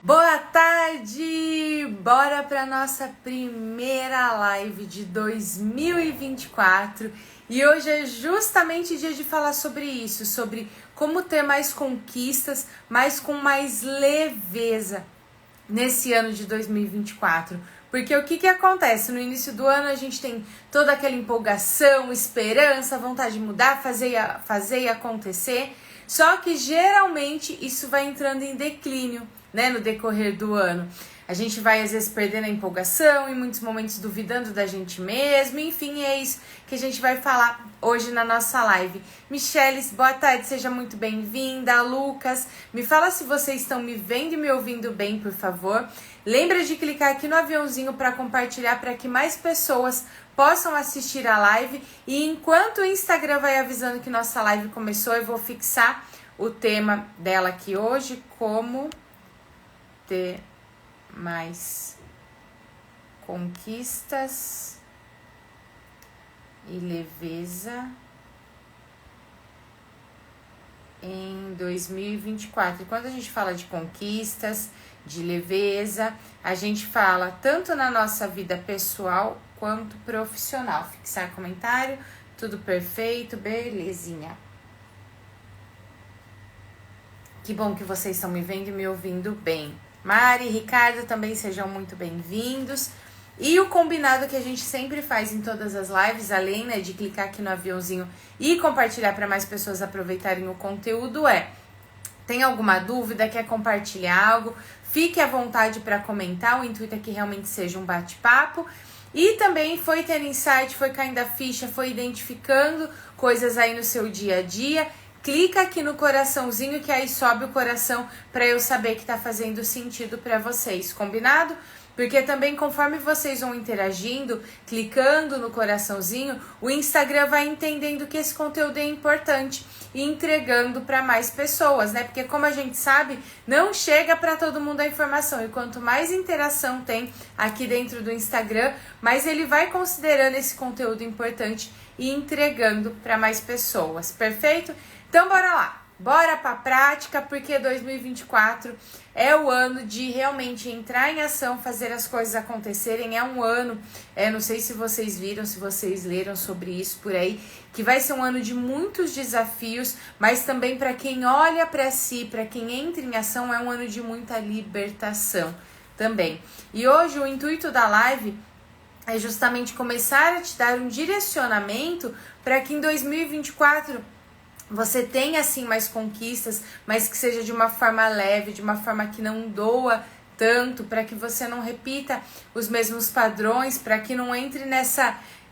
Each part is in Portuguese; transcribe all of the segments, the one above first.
Boa tarde! Bora para nossa primeira live de 2024 e hoje é justamente dia de falar sobre isso, sobre como ter mais conquistas, mas com mais leveza nesse ano de 2024. Porque o que acontece? No início do ano a gente tem toda aquela empolgação, esperança, vontade de mudar, fazer e acontecer, só que geralmente isso vai entrando em declínio, né, no decorrer do ano. A gente vai às vezes perdendo a empolgação, em muitos momentos duvidando da gente mesmo, enfim, é isso que a gente vai falar hoje na nossa live. Micheles, boa tarde, seja muito bem-vinda. Lucas, me fala se vocês estão me vendo e me ouvindo bem, por favor. Lembra de clicar aqui no aviãozinho para compartilhar para que mais pessoas possam assistir a live. E enquanto o Instagram vai avisando que nossa live começou, eu vou fixar o tema dela aqui hoje, como ter mais conquistas e leveza em 2024. E quando a gente fala de conquistas, de leveza, a gente fala tanto na nossa vida pessoal quanto profissional. Fixar comentário, tudo perfeito, belezinha. Que bom que vocês estão me vendo e me ouvindo bem. Mari, Ricardo, também sejam muito bem-vindos. E o combinado que a gente sempre faz em todas as lives, além, né, de clicar aqui no aviãozinho e compartilhar para mais pessoas aproveitarem o conteúdo, tem alguma dúvida, quer compartilhar algo, fique à vontade para comentar. O intuito é que realmente seja um bate-papo. E também foi tendo insight, foi caindo a ficha, foi identificando coisas aí no seu dia a dia. Clica aqui no coraçãozinho que aí sobe o coração para eu saber que tá fazendo sentido para vocês, combinado? Porque também conforme vocês vão interagindo, clicando no coraçãozinho, o Instagram vai entendendo que esse conteúdo é importante e entregando para mais pessoas, né? Porque como a gente sabe, não chega para todo mundo a informação e quanto mais interação tem aqui dentro do Instagram, mais ele vai considerando esse conteúdo importante e entregando para mais pessoas, perfeito? Então bora lá, bora pra prática, porque 2024 é o ano de realmente entrar em ação, fazer as coisas acontecerem. É um ano, não sei se vocês viram, se vocês leram sobre isso por aí, que vai ser um ano de muitos desafios, mas também para quem olha para si, para quem entra em ação, é um ano de muita libertação também. E hoje o intuito da live é justamente começar a te dar um direcionamento para que em 2024 você tenha assim mais conquistas, mas que seja de uma forma leve, de uma forma que não doa tanto, para que você não repita os mesmos padrões, para que não entre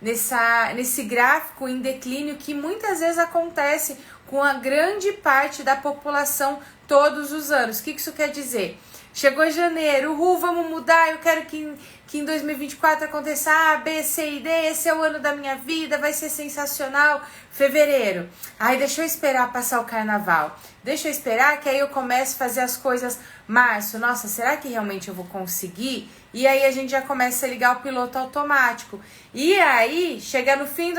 nesse gráfico em declínio que muitas vezes acontece com a grande parte da população todos os anos. O que isso quer dizer? Chegou janeiro, vamos mudar, eu quero que em 2024 aconteça A, B, C e D, esse é o ano da minha vida, vai ser sensacional. Fevereiro, deixa eu esperar passar o carnaval, deixa eu esperar que aí eu começo a fazer as coisas. Março, nossa, será que realmente eu vou conseguir? E aí a gente já começa a ligar o piloto automático. E aí, chega no fim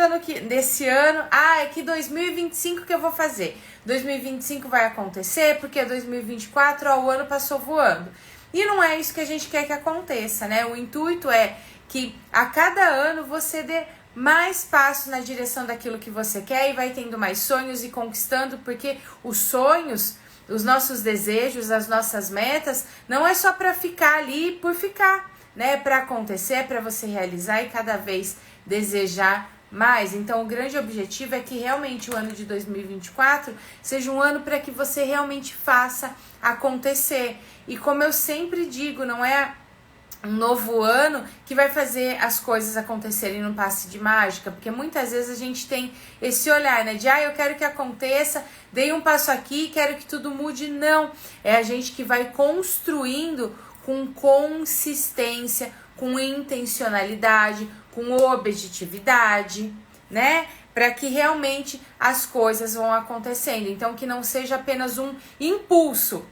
desse ano, é que 2025 que eu vou fazer. 2025 vai acontecer porque 2024, o ano passou voando. E não é isso que a gente quer que aconteça, né? O intuito é que a cada ano você dê mais passos na direção daquilo que você quer e vai tendo mais sonhos e conquistando, porque os sonhos, os nossos desejos, as nossas metas, não é só para ficar ali por ficar, né? É para acontecer, é para você realizar e cada vez desejar mais. Então o grande objetivo é que realmente o ano de 2024 seja um ano para que você realmente faça acontecer. E como eu sempre digo, não é um novo ano que vai fazer as coisas acontecerem num passe de mágica, porque muitas vezes a gente tem esse olhar, né, de eu quero que aconteça, dei um passo aqui, quero que tudo mude. Não, é a gente que vai construindo com consistência, com intencionalidade, com objetividade, né, para que realmente as coisas vão acontecendo. Então que não seja apenas um impulso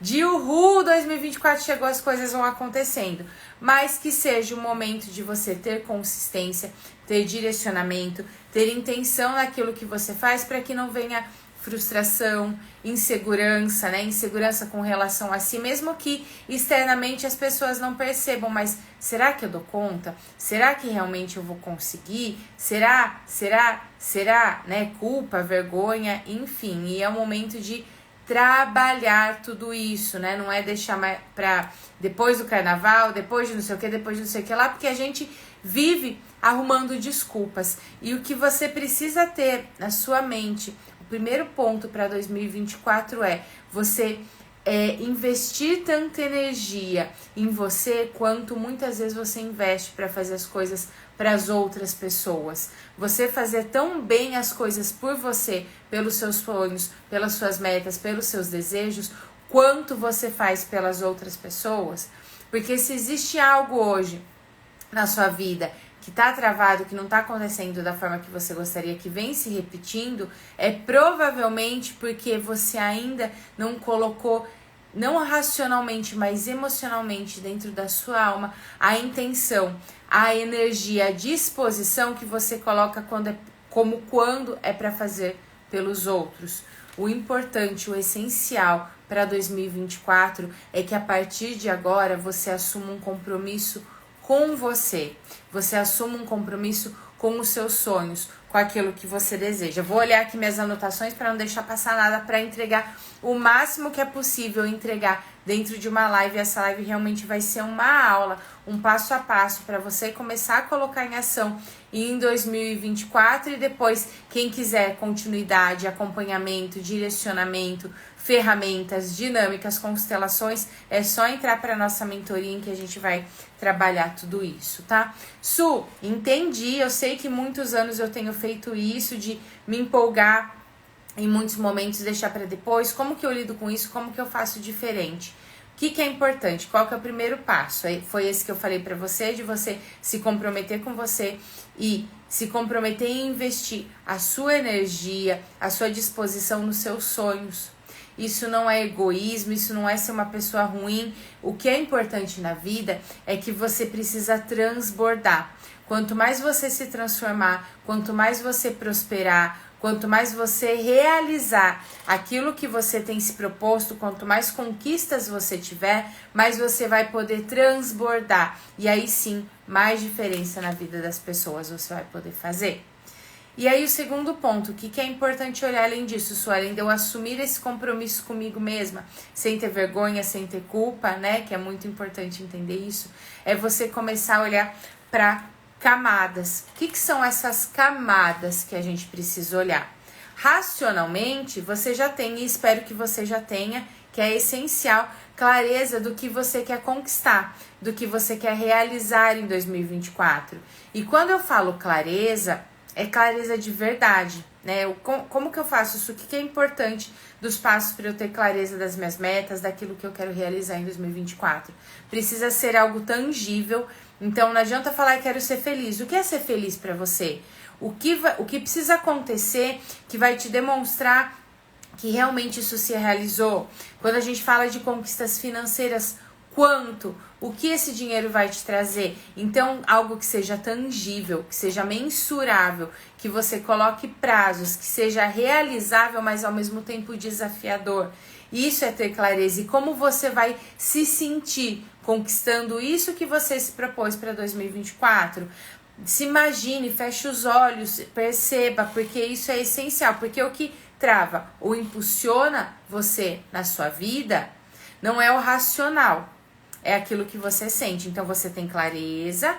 de 2024 chegou, as coisas vão acontecendo, mas que seja o momento de você ter consistência, ter direcionamento, ter intenção naquilo que você faz, para que não venha frustração, insegurança, né? Insegurança com relação a si, mesmo que externamente as pessoas não percebam, mas será que eu dou conta? Será que realmente eu vou conseguir? Será, né? Culpa, vergonha, enfim. E é o momento de trabalhar tudo isso, né? Não é deixar mais pra depois do carnaval, depois de não sei o que, depois de não sei o que lá, porque a gente vive arrumando desculpas. E o que você precisa ter na sua mente, o primeiro ponto para 2024 é você investir tanta energia em você quanto muitas vezes você investe para fazer as coisas para as outras pessoas. Você fazer tão bem as coisas por você, pelos seus sonhos, pelas suas metas, pelos seus desejos, quanto você faz pelas outras pessoas. Porque se existe algo hoje na sua vida que tá travado, que não tá acontecendo da forma que você gostaria, que vem se repetindo, é provavelmente porque você ainda não colocou, não racionalmente, mas emocionalmente dentro da sua alma, a intenção, a energia, a disposição que você coloca quando é para fazer pelos outros. O importante, o essencial para 2024 é que a partir de agora você assuma um compromisso com você. Você assuma um compromisso com os seus sonhos, com aquilo que você deseja. Vou olhar aqui minhas anotações para não deixar passar nada, para entregar o máximo que é possível entregar dentro de uma live. Essa live realmente vai ser uma aula, um passo a passo para você começar a colocar em ação em 2024 e depois, quem quiser continuidade, acompanhamento, direcionamento, ferramentas, dinâmicas, constelações, é só entrar para nossa mentoria em que a gente vai trabalhar tudo isso, tá? Su, entendi, eu sei que muitos anos eu tenho feito isso, de me empolgar em muitos momentos, deixar para depois. Como que eu lido com isso? Como que eu faço diferente? O que é importante? Qual que é o primeiro passo? Foi esse que eu falei para você, de você se comprometer com você e se comprometer em investir a sua energia, a sua disposição nos seus sonhos. Isso não é egoísmo, isso não é ser uma pessoa ruim. O que é importante na vida é que você precisa transbordar. Quanto mais você se transformar, quanto mais você prosperar, quanto mais você realizar aquilo que você tem se proposto, quanto mais conquistas você tiver, mais você vai poder transbordar. E aí sim, mais diferença na vida das pessoas você vai poder fazer. E aí o segundo ponto, o que é importante olhar além disso, além de eu assumir esse compromisso comigo mesma, sem ter vergonha, sem ter culpa, né, que é muito importante entender isso, é você começar a olhar para camadas. O que são essas camadas que a gente precisa olhar? Racionalmente, você já tem, e espero que você já tenha, que é essencial, clareza do que você quer conquistar, do que você quer realizar em 2024. E quando eu falo clareza, é clareza de verdade, né? Como que eu faço isso? O que é importante dos passos para eu ter clareza das minhas metas, daquilo que eu quero realizar em 2024? Precisa ser algo tangível, então não adianta falar que quero ser feliz. O que é ser feliz para você? O que precisa acontecer que vai te demonstrar que realmente isso se realizou? Quando a gente fala de conquistas financeiras, quanto? O que esse dinheiro vai te trazer? Então, algo que seja tangível, que seja mensurável, que você coloque prazos, que seja realizável, mas ao mesmo tempo desafiador. Isso é ter clareza. E como você vai se sentir conquistando isso que você se propôs para 2024? Se imagine, feche os olhos, perceba, porque isso é essencial. Porque o que trava ou impulsiona você na sua vida não é o racional, é aquilo que você sente. Então você tem clareza,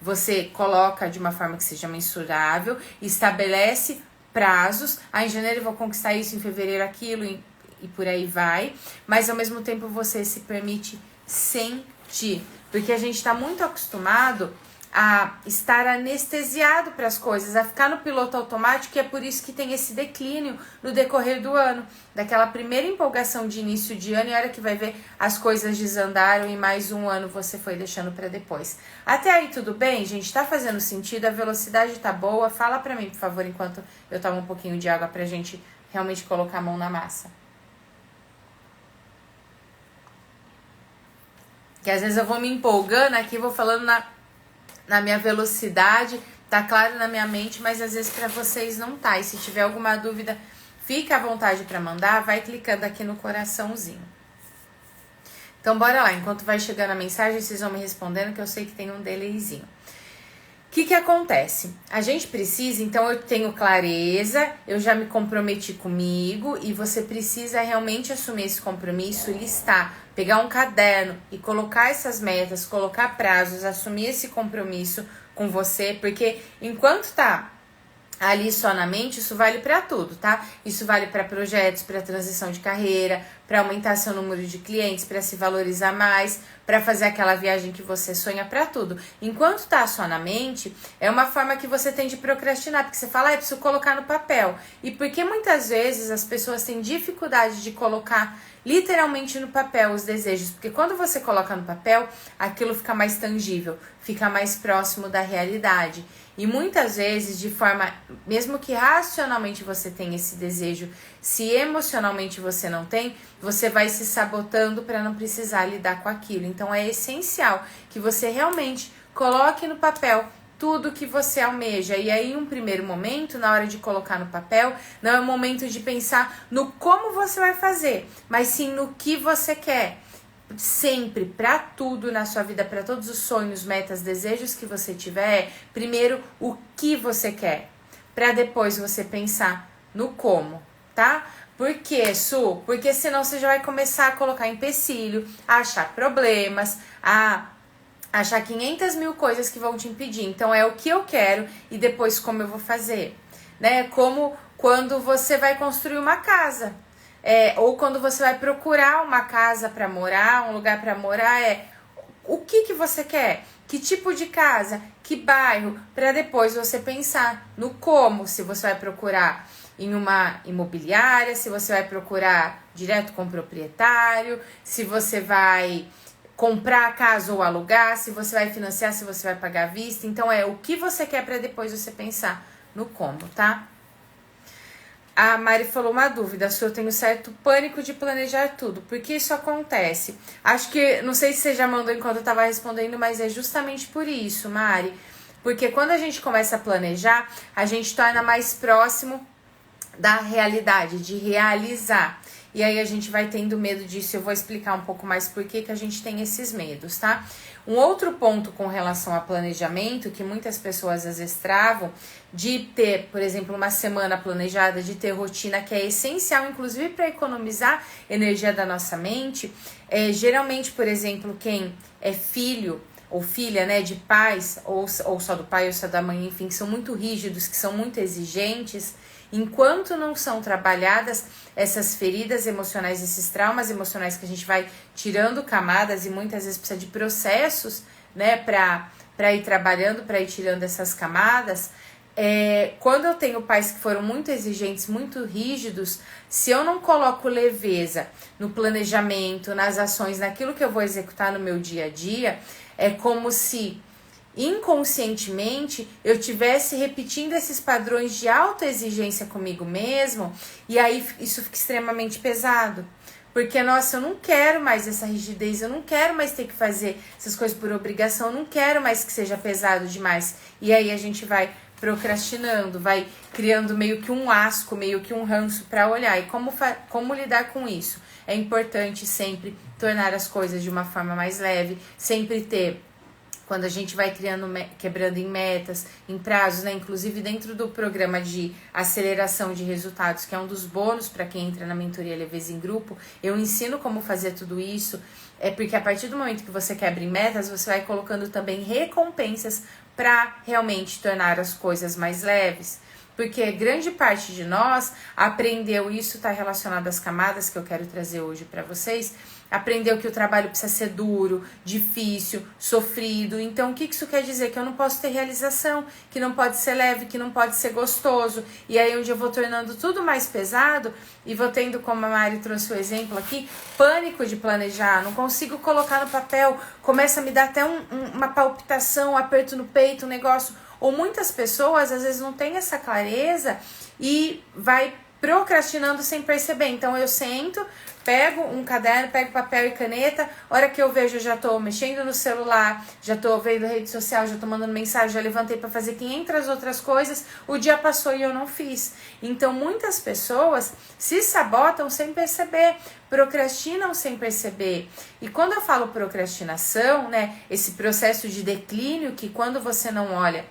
você coloca de uma forma que seja mensurável, estabelece prazos. Em janeiro eu vou conquistar isso, em fevereiro aquilo, e por aí vai. Mas ao mesmo tempo você se permite sentir, porque a gente está muito acostumado a estar anestesiado para as coisas, a ficar no piloto automático, e é por isso que tem esse declínio no decorrer do ano, daquela primeira empolgação de início de ano, e a hora que vai ver as coisas desandaram e mais um ano você foi deixando para depois. Até aí tudo bem, gente? Tá fazendo sentido? A velocidade tá boa? Fala para mim, por favor, enquanto eu tomo um pouquinho de água pra gente realmente colocar a mão na massa. Que às vezes eu vou me empolgando aqui, vou falando na minha velocidade, tá claro na minha mente, mas às vezes para vocês não tá. E se tiver alguma dúvida, fica à vontade para mandar, vai clicando aqui no coraçãozinho. Então, bora lá. Enquanto vai chegando a mensagem, vocês vão me respondendo, que eu sei que tem um delayzinho. O que acontece? A gente precisa, então eu tenho clareza, eu já me comprometi comigo e você precisa realmente assumir esse compromisso, listar, pegar um caderno e colocar essas metas, colocar prazos, assumir esse compromisso com você, porque enquanto tá ali só na mente, isso vale para tudo, tá? Isso vale para projetos, para transição de carreira, para aumentar seu número de clientes, para se valorizar mais, para fazer aquela viagem que você sonha, para tudo. Enquanto tá só na mente, é uma forma que você tem de procrastinar, porque você fala, eu preciso colocar no papel. E porque muitas vezes as pessoas têm dificuldade de colocar literalmente no papel os desejos, porque quando você coloca no papel, aquilo fica mais tangível, fica mais próximo da realidade. E muitas vezes, de forma, mesmo que racionalmente você tenha esse desejo, se emocionalmente você não tem, você vai se sabotando para não precisar lidar com aquilo. Então é essencial que você realmente coloque no papel tudo que você almeja. E aí, em um primeiro momento, na hora de colocar no papel, não é o momento de pensar no como você vai fazer, mas sim no que você quer. Sempre, para tudo na sua vida, para todos os sonhos, metas, desejos que você tiver, primeiro o que você quer, para depois você pensar no como, tá? Por quê, Su? Porque senão você já vai começar a colocar empecilho, a achar problemas, a achar 500 mil coisas que vão te impedir. Então é o que eu quero e depois como eu vou fazer, né? Como quando você vai construir uma casa. Ou quando você vai procurar uma casa para morar, um lugar para morar, o que você quer? Que tipo de casa? Que bairro? Para depois você pensar no como, se você vai procurar em uma imobiliária, se você vai procurar direto com o proprietário, se você vai comprar a casa ou alugar, se você vai financiar, se você vai pagar à vista. Então o que você quer para depois você pensar no como, tá? A Mari falou uma dúvida, se eu tenho certo pânico de planejar tudo. Por que isso acontece? Acho que, não sei se você já mandou enquanto eu estava respondendo, mas é justamente por isso, Mari. Porque quando a gente começa a planejar, a gente torna mais próximo da realidade, de realizar. E aí a gente vai tendo medo disso. Eu vou explicar um pouco mais por que a gente tem esses medos, tá? Um outro ponto com relação a planejamento, que muitas pessoas às vezes travam, de ter, por exemplo, uma semana planejada, de ter rotina, que é essencial, inclusive para economizar energia da nossa mente. Geralmente, por exemplo, quem é filho ou filha, né, de pais, ou só do pai ou só da mãe, enfim, que são muito rígidos, que são muito exigentes, enquanto não são trabalhadas essas feridas emocionais, esses traumas emocionais que a gente vai tirando camadas e muitas vezes precisa de processos, né, para ir trabalhando, para ir tirando essas camadas. Quando eu tenho pais que foram muito exigentes, muito rígidos, se eu não coloco leveza no planejamento, nas ações, naquilo que eu vou executar no meu dia a dia, é como se inconscientemente eu tivesse repetindo esses padrões de autoexigência comigo mesmo, e aí isso fica extremamente pesado. Porque, nossa, eu não quero mais essa rigidez, eu não quero mais ter que fazer essas coisas por obrigação, eu não quero mais que seja pesado demais. E aí a gente vai procrastinando, vai criando meio que um asco, meio que um ranço para olhar. E como lidar com isso? É importante sempre tornar as coisas de uma forma mais leve, sempre ter, quando a gente vai quebrando em metas, em prazos, né? Inclusive dentro do programa de aceleração de resultados, que é um dos bônus para quem entra na mentoria Leveza em Grupo, eu ensino como fazer tudo isso, porque a partir do momento que você quebra em metas, você vai colocando também recompensas para realmente tornar as coisas mais leves. Porque grande parte de nós aprendeu, isso está relacionado às camadas que eu quero trazer hoje para vocês, aprendeu que o trabalho precisa ser duro, difícil, sofrido. Então, o que isso quer dizer? Que eu não posso ter realização, que não pode ser leve, que não pode ser gostoso. E aí, onde eu vou tornando tudo mais pesado e vou tendo, como a Mari trouxe o exemplo aqui, pânico de planejar, não consigo colocar no papel, começa a me dar até uma palpitação, um aperto no peito, um negócio. Ou muitas pessoas, às vezes, não têm essa clareza e vai procrastinando sem perceber. Então, eu sento, pego um caderno, pego papel e caneta, hora que eu vejo, eu já tô mexendo no celular, já tô vendo rede social, já tô mandando mensagem, já levantei para fazer 500 outras coisas, o dia passou e eu não fiz. Então, muitas pessoas se sabotam sem perceber, procrastinam sem perceber. E quando eu falo procrastinação, né, esse processo de declínio que quando você não olha,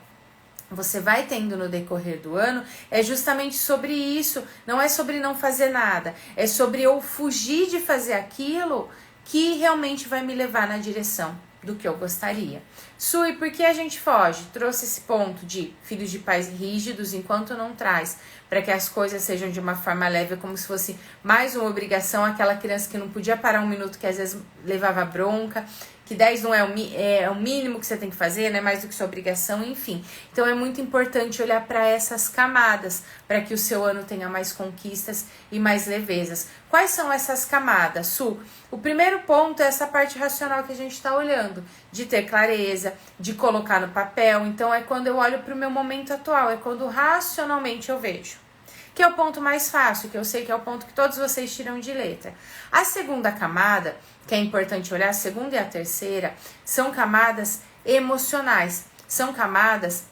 você vai tendo no decorrer do ano, é justamente sobre isso. Não é sobre não fazer nada, é sobre eu fugir de fazer aquilo que realmente vai me levar na direção do que eu gostaria. Su, e por que a gente foge? Trouxe esse ponto de filhos de pais rígidos enquanto não traz, para que as coisas sejam de uma forma leve, como se fosse mais uma obrigação, aquela criança que não podia parar um minuto, que às vezes levava bronca, que 10 não é o mínimo que você tem que fazer, né? Mais do que sua obrigação, enfim. Então é muito importante olhar para essas camadas, para que o seu ano tenha mais conquistas e mais levezas. Quais são essas camadas, Su? O primeiro ponto é essa parte racional que a gente está olhando, de ter clareza, de colocar no papel. Então é quando eu olho para o meu momento atual, é quando racionalmente eu vejo. Que é o ponto mais fácil, que eu sei que é o ponto que todos vocês tiram de letra. A segunda camada, que é importante olhar, a segunda e a terceira, são camadas emocionais, são camadas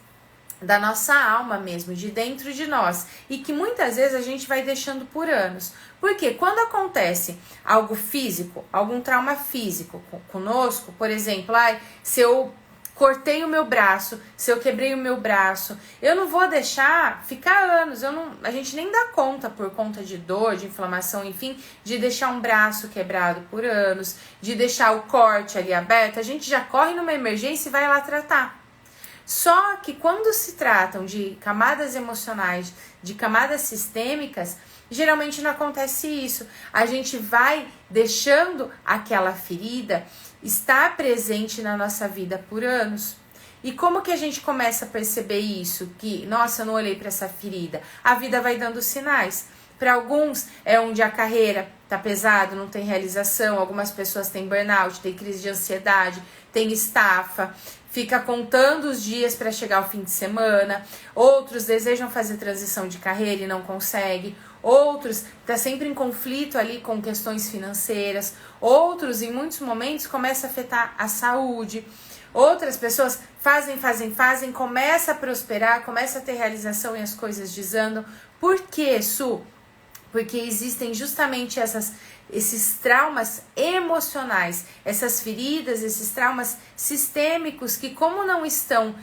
da nossa alma mesmo, de dentro de nós, e que muitas vezes a gente vai deixando por anos. Porque quando acontece algo físico, algum trauma físico conosco, por exemplo, se eu cortei o meu braço, se eu quebrei o meu braço, eu não vou deixar ficar anos, a gente nem dá conta por conta de dor, de inflamação, enfim, de deixar um braço quebrado por anos, de deixar o corte ali aberto, a gente já corre numa emergência e vai lá tratar. Só que quando se tratam de camadas emocionais, de camadas sistêmicas, geralmente não acontece isso. A gente vai deixando aquela ferida estar presente na nossa vida por anos. E como que a gente começa a perceber isso? Que, nossa, eu não olhei para essa ferida. A vida vai dando sinais. Para alguns é onde a carreira tá pesado, não tem realização. Algumas pessoas têm burnout, têm crise de ansiedade, têm estafa, fica contando os dias para chegar ao fim de semana. Outros desejam fazer transição de carreira e não conseguem. Outros tá sempre em conflito ali com questões financeiras. Outros, em muitos momentos, começa a afetar a saúde. Outras pessoas fazem, começa a prosperar, começa a ter realização e as coisas desandam. Por quê, Su? Porque existem justamente esses traumas emocionais, essas feridas, esses traumas sistêmicos que, como não estão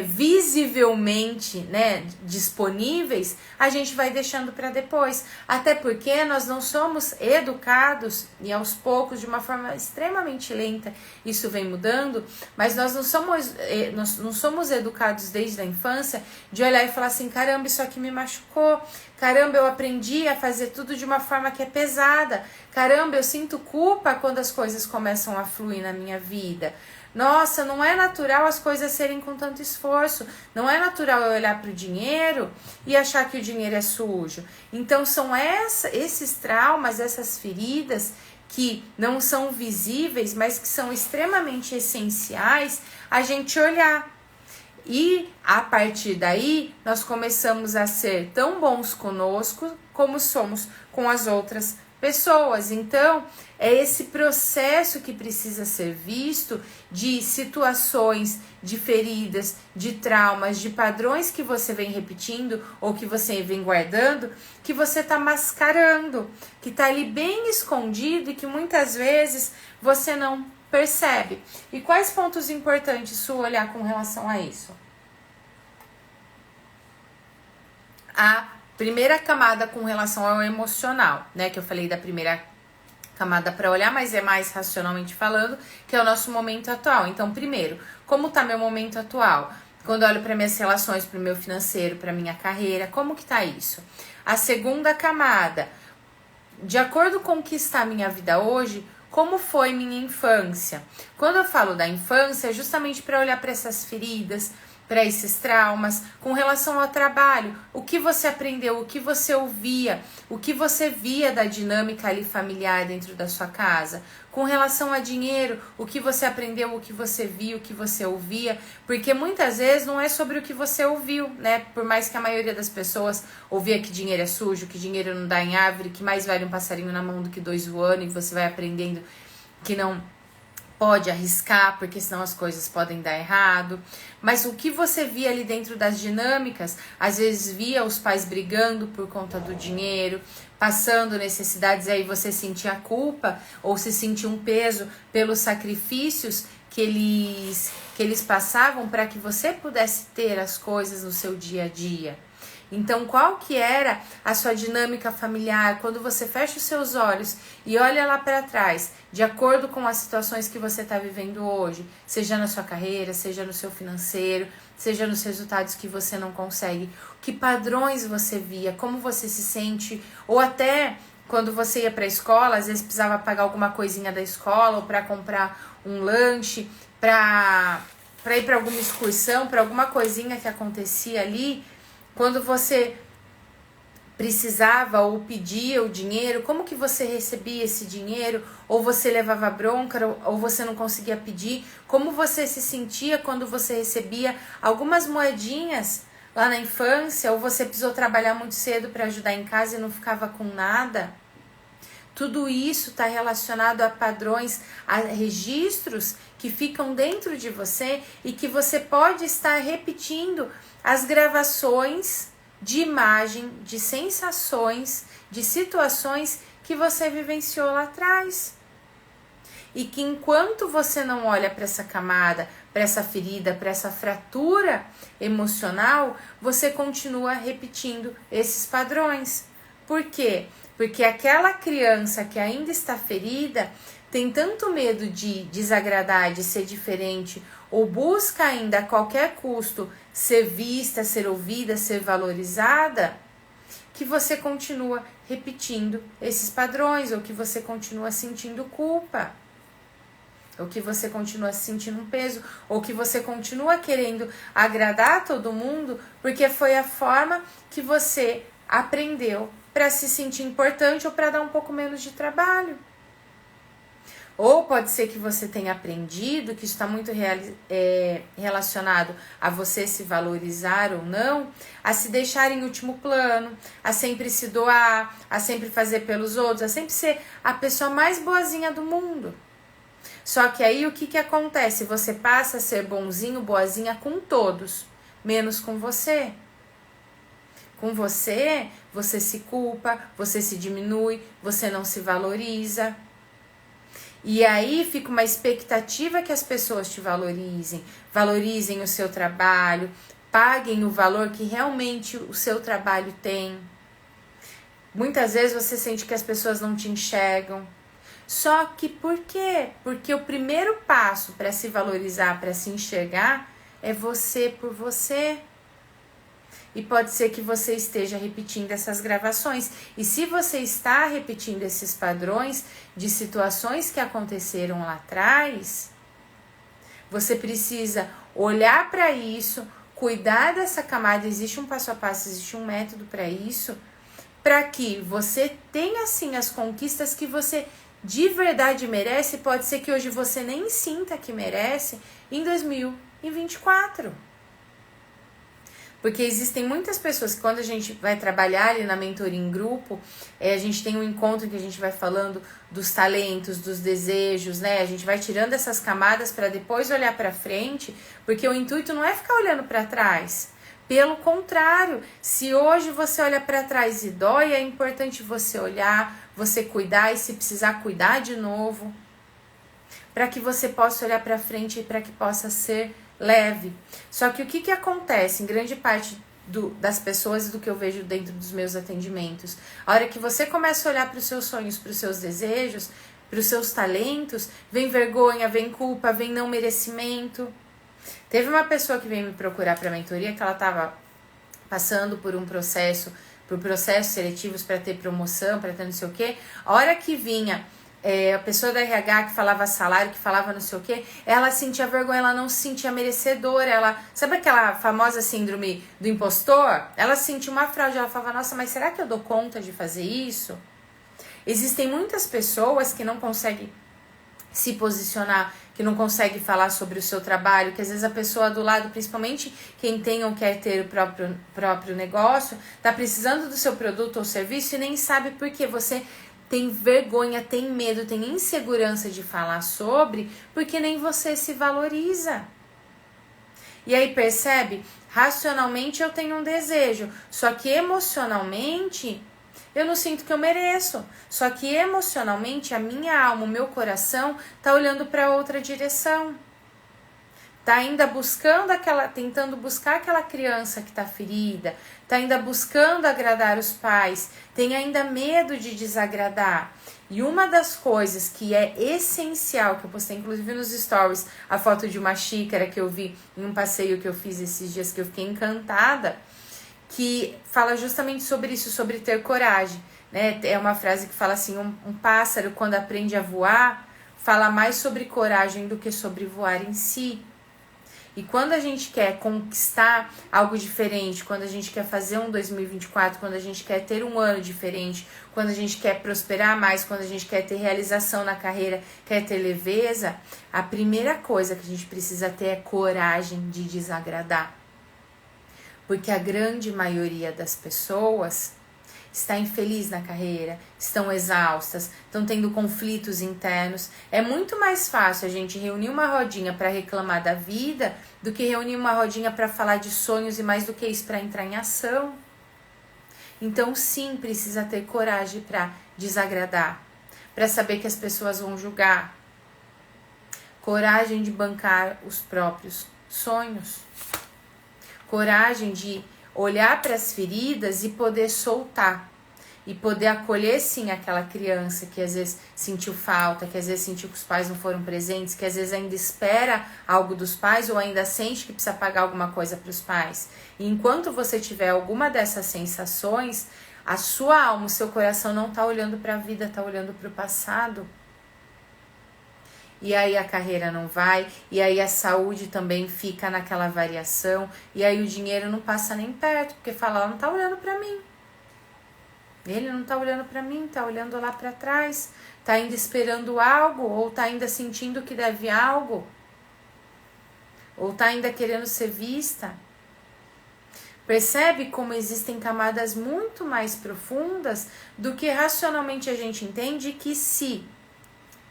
visivelmente, né, disponíveis, a gente vai deixando para depois. Até porque nós não somos educados, e aos poucos, de uma forma extremamente lenta, isso vem mudando, mas nós não somos educados desde a infância de olhar e falar assim, caramba, isso aqui me machucou, caramba, eu aprendi a fazer tudo de uma forma que é pesada, caramba, eu sinto culpa quando as coisas começam a fluir na minha vida. Nossa, não é natural as coisas serem com tanto esforço. Não é natural eu olhar para o dinheiro e achar que o dinheiro é sujo. Então são esses traumas, essas feridas que não são visíveis, mas que são extremamente essenciais a gente olhar. E a partir daí nós começamos a ser tão bons conosco como somos com as outras pessoas. Então, é esse processo que precisa ser visto de situações, de feridas, de traumas, de padrões que você vem repetindo ou que você vem guardando, que você tá mascarando, que tá ali bem escondido e que muitas vezes você não percebe. E quais pontos importantes Su olhar com relação a isso? A primeira camada com relação ao emocional, né? Que eu falei da primeira camada para olhar, mas é mais racionalmente falando, que é o nosso momento atual. Então, primeiro, como tá meu momento atual? Quando eu olho para minhas relações, para o meu financeiro, para minha carreira, como que tá isso? A segunda camada, de acordo com o que está a minha vida hoje, como foi minha infância? Quando eu falo da infância, é justamente para olhar para essas feridas, para esses traumas, com relação ao trabalho, o que você aprendeu, o que você ouvia, o que você via da dinâmica ali familiar dentro da sua casa, com relação a dinheiro, o que você aprendeu, o que você viu, o que você ouvia, porque muitas vezes não é sobre o que você ouviu, né? Por mais que a maioria das pessoas ouvia que dinheiro é sujo, que dinheiro não dá em árvore, que mais vale um passarinho na mão do que 2 voando, e você vai aprendendo que não pode arriscar, porque senão as coisas podem dar errado. Mas o que você via ali dentro das dinâmicas, às vezes via os pais brigando por conta do dinheiro, passando necessidades, e aí você sentia culpa ou se sentia um peso pelos sacrifícios que eles passavam para que você pudesse ter as coisas no seu dia a dia. Então, qual que era a sua dinâmica familiar quando você fecha os seus olhos e olha lá para trás, de acordo com as situações que você está vivendo hoje, seja na sua carreira, seja no seu financeiro, seja nos resultados que você não consegue, que padrões você via, como você se sente, ou até quando você ia para a escola, às vezes precisava pagar alguma coisinha da escola, ou para comprar um lanche, para ir para alguma excursão, para alguma coisinha que acontecia ali. Quando você precisava ou pedia o dinheiro, como que você recebia esse dinheiro? Ou você levava bronca, ou você não conseguia pedir? Como você se sentia quando você recebia algumas moedinhas lá na infância? Ou você precisou trabalhar muito cedo para ajudar em casa e não ficava com nada? Tudo isso está relacionado a padrões, a registros que ficam dentro de você e que você pode estar repetindo as gravações de imagem, de sensações, de situações que você vivenciou lá atrás. E que enquanto você não olha para essa camada, para essa ferida, para essa fratura emocional, você continua repetindo esses padrões. Por quê? Porque aquela criança que ainda está ferida tem tanto medo de desagradar, de ser diferente, ou busca ainda a qualquer custo ser vista, ser ouvida, ser valorizada, que você continua repetindo esses padrões, ou que você continua sentindo culpa, ou que você continua sentindo um peso, ou que você continua querendo agradar a todo mundo, porque foi a forma que você aprendeu para se sentir importante ou para dar um pouco menos de trabalho. Ou pode ser que você tenha aprendido, que isso está muito relacionado a você se valorizar ou não, a se deixar em último plano, a sempre se doar, a sempre fazer pelos outros, a sempre ser a pessoa mais boazinha do mundo. Só que aí o que acontece? Você passa a ser bonzinho, boazinha com todos, menos com você. Com você, você se culpa, você se diminui, você não se valoriza. E aí fica uma expectativa que as pessoas te valorizem o seu trabalho, paguem o valor que realmente o seu trabalho tem. Muitas vezes você sente que as pessoas não te enxergam. Só que por quê? Porque o primeiro passo para se valorizar, para se enxergar, é você por você. E pode ser que você esteja repetindo essas gravações. E se você está repetindo esses padrões de situações que aconteceram lá atrás, você precisa olhar para isso, cuidar dessa camada. Existe um passo a passo, existe um método para isso, para que você tenha sim as conquistas que você de verdade merece. Pode ser que hoje você nem sinta que merece em 2024. Porque existem muitas pessoas que quando a gente vai trabalhar ali na mentoria em grupo, a gente tem um encontro em que a gente vai falando dos talentos, dos desejos, né? A gente vai tirando essas camadas para depois olhar para frente, porque o intuito não é ficar olhando para trás. Pelo contrário, se hoje você olha para trás e dói, é importante você olhar, você cuidar e se precisar cuidar de novo, para que você possa olhar para frente e para que possa ser leve. Só que o que acontece em grande parte das pessoas e do que eu vejo dentro dos meus atendimentos? A hora que você começa a olhar para os seus sonhos, para os seus desejos, para os seus talentos, vem vergonha, vem culpa, vem não merecimento. Teve uma pessoa que veio me procurar para a mentoria que ela estava passando por processos seletivos para ter promoção, para ter não sei o quê. A hora que vinha a pessoa da RH que falava salário, que falava não sei o que, ela sentia vergonha, ela não se sentia merecedora, ela, sabe aquela famosa síndrome do impostor? Ela sentia uma fraude, ela falava, nossa, mas será que eu dou conta de fazer isso? Existem muitas pessoas que não conseguem se posicionar, que não conseguem falar sobre o seu trabalho, que às vezes a pessoa do lado, principalmente quem tem ou quer ter o próprio negócio, tá precisando do seu produto ou serviço e nem sabe por que você tem vergonha, tem medo, tem insegurança de falar sobre, porque nem você se valoriza. E aí percebe? Racionalmente eu tenho um desejo, só que emocionalmente eu não sinto que eu mereço. Só que emocionalmente a minha alma, o meu coração tá olhando para outra direção. Tá ainda buscando tentando buscar aquela criança que tá ferida, tá ainda buscando agradar os pais, tem ainda medo de desagradar. E uma das coisas que é essencial, que eu postei inclusive nos stories, a foto de uma xícara que eu vi em um passeio que eu fiz esses dias, que eu fiquei encantada, que fala justamente sobre isso, sobre ter coragem, né? É uma frase que fala assim, um pássaro quando aprende a voar, fala mais sobre coragem do que sobre voar em si. E quando a gente quer conquistar algo diferente, quando a gente quer fazer um 2024, quando a gente quer ter um ano diferente, quando a gente quer prosperar mais, quando a gente quer ter realização na carreira, quer ter leveza, a primeira coisa que a gente precisa ter é coragem de desagradar. Porque a grande maioria das pessoas está infeliz na carreira, estão exaustas, estão tendo conflitos internos. É muito mais fácil a gente reunir uma rodinha para reclamar da vida do que reunir uma rodinha para falar de sonhos e mais do que isso para entrar em ação. Então sim, precisa ter coragem para desagradar, para saber que as pessoas vão julgar. Coragem de bancar os próprios sonhos. Coragem de olhar para as feridas e poder soltar. E poder acolher sim aquela criança que às vezes sentiu falta, que às vezes sentiu que os pais não foram presentes, que às vezes ainda espera algo dos pais ou ainda sente que precisa pagar alguma coisa para os pais. E enquanto você tiver alguma dessas sensações, a sua alma, o seu coração não está olhando para a vida, está olhando para o passado. E aí a carreira não vai, e aí a saúde também fica naquela variação, e aí o dinheiro não passa nem perto, porque fala, ela não tá olhando pra mim. Ele não tá olhando pra mim, tá olhando lá pra trás, tá ainda esperando algo, ou tá ainda sentindo que deve algo, ou tá ainda querendo ser vista. Percebe como existem camadas muito mais profundas do que racionalmente a gente entende, que se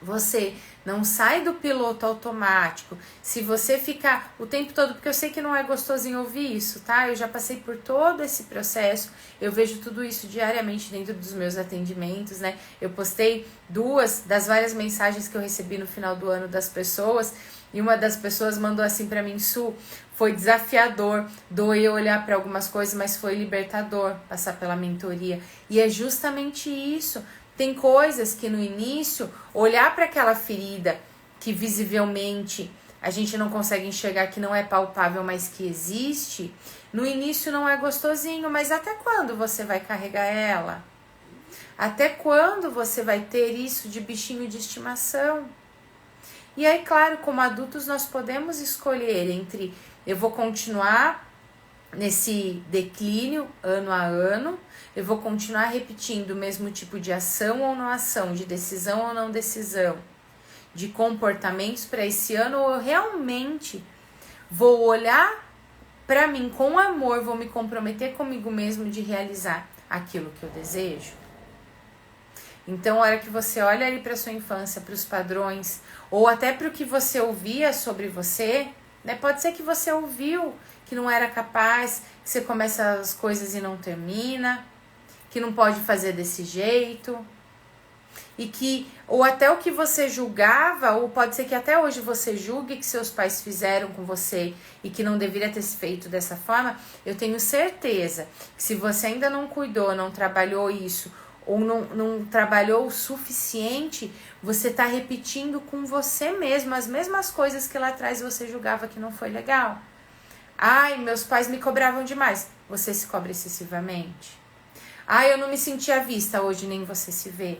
você não sai do piloto automático, se você ficar o tempo todo, porque eu sei que não é gostosinho ouvir isso, tá? Eu já passei por todo esse processo, eu vejo tudo isso diariamente dentro dos meus atendimentos, né? Eu postei 2 das várias mensagens que eu recebi no final do ano das pessoas, e uma das pessoas mandou assim pra mim, Su, foi desafiador, doeu olhar para algumas coisas, mas foi libertador passar pela mentoria. E é justamente isso. Tem coisas que no início, olhar para aquela ferida que visivelmente a gente não consegue enxergar, que não é palpável, mas que existe, no início não é gostosinho, mas até quando você vai carregar ela? Até quando você vai ter isso de bichinho de estimação? E aí, claro, como adultos nós podemos escolher entre eu vou continuar nesse declínio ano a ano, eu vou continuar repetindo o mesmo tipo de ação ou não ação, de decisão ou não decisão, de comportamentos para esse ano, ou eu realmente vou olhar para mim com amor, vou me comprometer comigo mesmo de realizar aquilo que eu desejo. Então, a hora que você olha ali para sua infância, para os padrões, ou até para o que você ouvia sobre você, né? Pode ser que você ouviu que não era capaz, que você começa as coisas e não termina, que não pode fazer desse jeito, e que, ou até o que você julgava, ou pode ser que até hoje você julgue que seus pais fizeram com você e que não deveria ter se feito dessa forma. Eu tenho certeza que se você ainda não cuidou, não trabalhou isso, ou não trabalhou o suficiente, você está repetindo com você mesmo as mesmas coisas que lá atrás você julgava que não foi legal. Ai, meus pais me cobravam demais. Você se cobra excessivamente. Ai, eu não me sentia vista, hoje nem você se vê.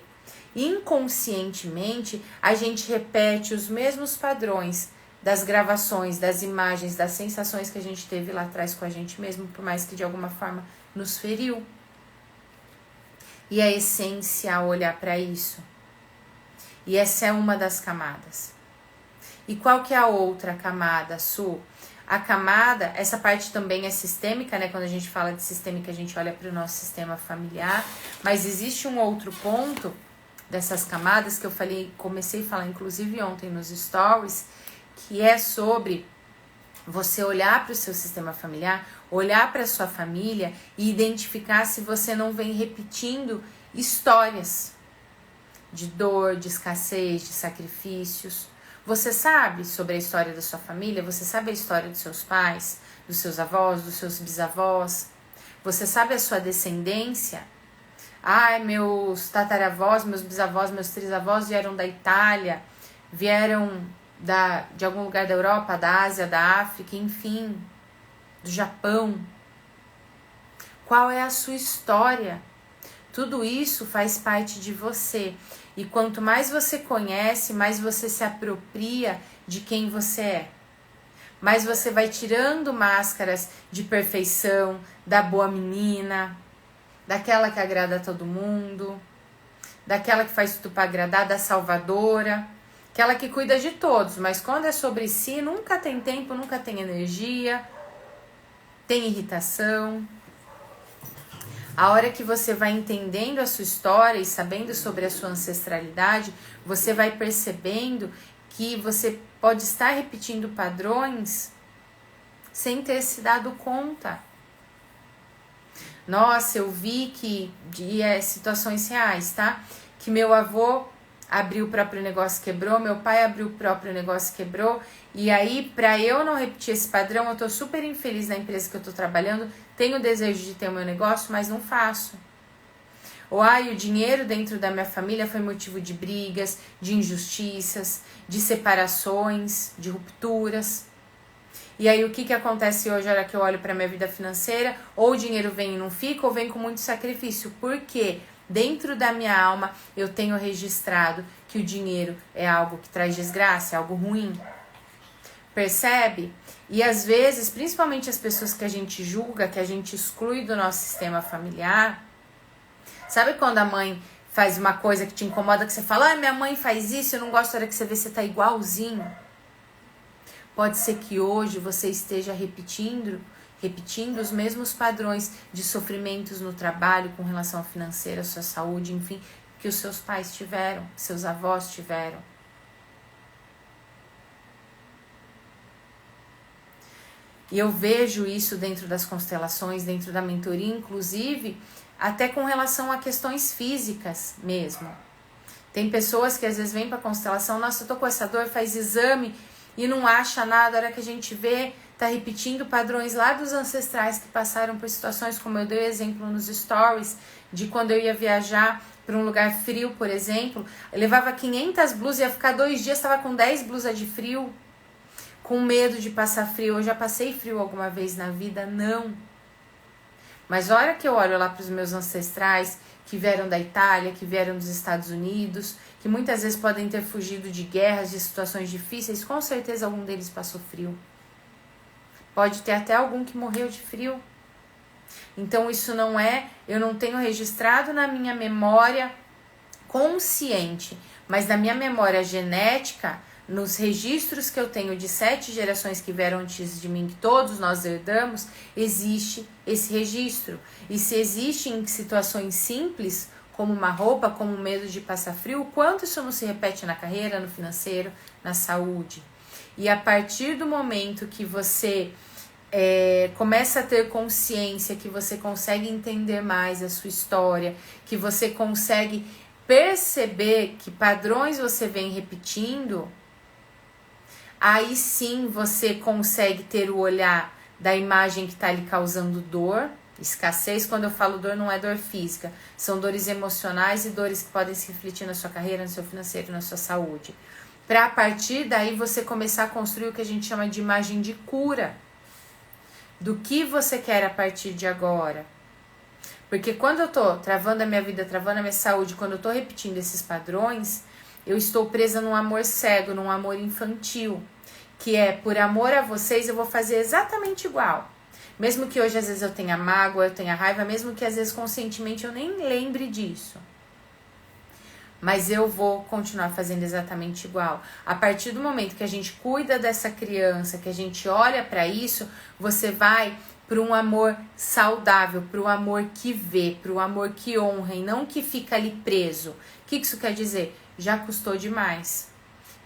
inconscientemente a gente repete os mesmos padrões das gravações, das imagens, das sensações que a gente teve lá atrás com a gente mesmo, por mais que de alguma forma nos feriu. E é essencial olhar para isso. E essa é uma das camadas. E qual que é a outra camada, Su? A camada, essa parte também é sistêmica, né? Quando a gente fala de sistêmica, a gente olha para o nosso sistema familiar. Mas existe um outro ponto dessas camadas que eu comecei a falar inclusive ontem nos stories, que é sobre você olhar para o seu sistema familiar, olhar para a sua família e identificar se você não vem repetindo histórias de dor, de escassez, de sacrifícios. Você sabe sobre a história da sua família? Você sabe a história dos seus pais, dos seus avós, dos seus bisavós? Você sabe a sua descendência? Ai, meus tataravós, meus bisavós, meus trisavós vieram da Itália, vieram de algum lugar da Europa, da Ásia, da África, enfim, do Japão. Qual é a sua história? Tudo isso faz parte de você. E quanto mais você conhece, mais você se apropria de quem você é. Mais você vai tirando máscaras de perfeição, da boa menina, daquela que agrada a todo mundo, daquela que faz tudo para agradar, da salvadora, aquela que cuida de todos, mas quando é sobre si, nunca tem tempo, nunca tem energia, tem irritação. A hora que você vai entendendo a sua história e sabendo sobre a sua ancestralidade, você vai percebendo que você pode estar repetindo padrões sem ter se dado conta. Nossa, eu vi que, situações reais, tá? Que meu avô abriu o próprio negócio, quebrou, meu pai abriu o próprio negócio, quebrou, e aí, pra eu não repetir esse padrão, eu tô super infeliz na empresa que eu tô trabalhando, tenho o desejo de ter o meu negócio, mas não faço. Ou, o dinheiro dentro da minha família foi motivo de brigas, de injustiças, de separações, de rupturas. E aí, o que acontece hoje, na hora que eu olho pra minha vida financeira? Ou o dinheiro vem e não fica, ou vem com muito sacrifício. Por quê? Dentro da minha alma, eu tenho registrado que o dinheiro é algo que traz desgraça, é algo ruim. Percebe? E às vezes, principalmente as pessoas que a gente julga, que a gente exclui do nosso sistema familiar, sabe quando a mãe faz uma coisa que te incomoda, que você fala, minha mãe faz isso, eu não gosto, da hora que você vê, você tá igualzinho. Pode ser que hoje você esteja repetindo os mesmos padrões de sofrimentos no trabalho, com relação ao financeiro, à sua saúde, enfim, que os seus pais tiveram, seus avós tiveram. E eu vejo isso dentro das constelações, dentro da mentoria, inclusive, até com relação a questões físicas mesmo. Tem pessoas que às vezes vêm para a constelação, nossa, eu tô com essa dor, faz exame e não acha nada, a hora que a gente vê, tá repetindo padrões lá dos ancestrais que passaram por situações, como eu dei exemplo nos stories, de quando eu ia viajar para um lugar frio, por exemplo, eu levava 500 blusas, ia ficar 2 dias, estava com 10 blusas de frio, com medo de passar frio. Eu já passei frio alguma vez na vida? Não. Mas a hora que eu olho lá para os meus ancestrais, que vieram da Itália, que vieram dos Estados Unidos, que muitas vezes podem ter fugido de guerras, de situações difíceis, com certeza algum deles passou frio. Pode ter até algum que morreu de frio. Então isso eu não tenho registrado na minha memória consciente, mas na minha memória genética, nos registros que eu tenho de 7 gerações que vieram antes de mim, que todos nós herdamos, existe esse registro. E se existe em situações simples, como uma roupa, como o medo de passar frio, o quanto isso não se repete na carreira, no financeiro, na saúde. E a partir do momento que você começa a ter consciência, que você consegue entender mais a sua história, que você consegue perceber que padrões você vem repetindo, aí sim você consegue ter o olhar da imagem que está lhe causando dor, escassez. Quando eu falo dor, não é dor física, são dores emocionais e dores que podem se refletir na sua carreira, no seu financeiro, na sua saúde. Para a partir daí você começar a construir o que a gente chama de imagem de cura. Do que você quer a partir de agora. Porque quando eu tô travando a minha vida, travando a minha saúde, quando eu tô repetindo esses padrões, eu estou presa num amor cego, num amor infantil, que é por amor a vocês eu vou fazer exatamente igual. Mesmo que hoje às vezes eu tenha mágoa, eu tenha raiva, mesmo que às vezes conscientemente eu nem lembre disso. Mas eu vou continuar fazendo exatamente igual. A partir do momento que a gente cuida dessa criança, que a gente olha para isso, você vai para um amor saudável, para o amor que vê, para o amor que honra e não que fica ali preso. O que isso quer dizer? Já custou demais.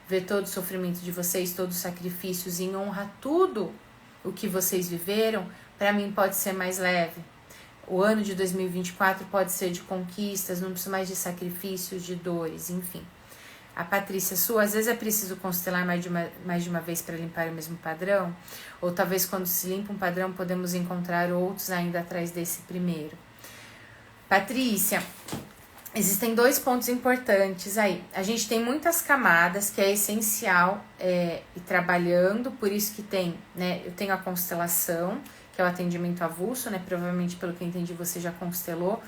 Ver todo o sofrimento de vocês, todos os sacrifícios, em honra tudo o que vocês viveram, para mim pode ser mais leve. O ano de 2024 pode ser de conquistas, não precisa mais de sacrifícios, de dores, enfim. A Patrícia, às vezes é preciso constelar mais de uma vez para limpar o mesmo padrão? Ou talvez quando se limpa um padrão podemos encontrar outros ainda atrás desse primeiro? Patrícia, existem 2 pontos importantes aí. A gente tem muitas camadas que é essencial ir trabalhando, por isso que tem, né? Eu tenho a constelação, que é o atendimento avulso, né? Provavelmente, pelo que eu entendi, você já constelou.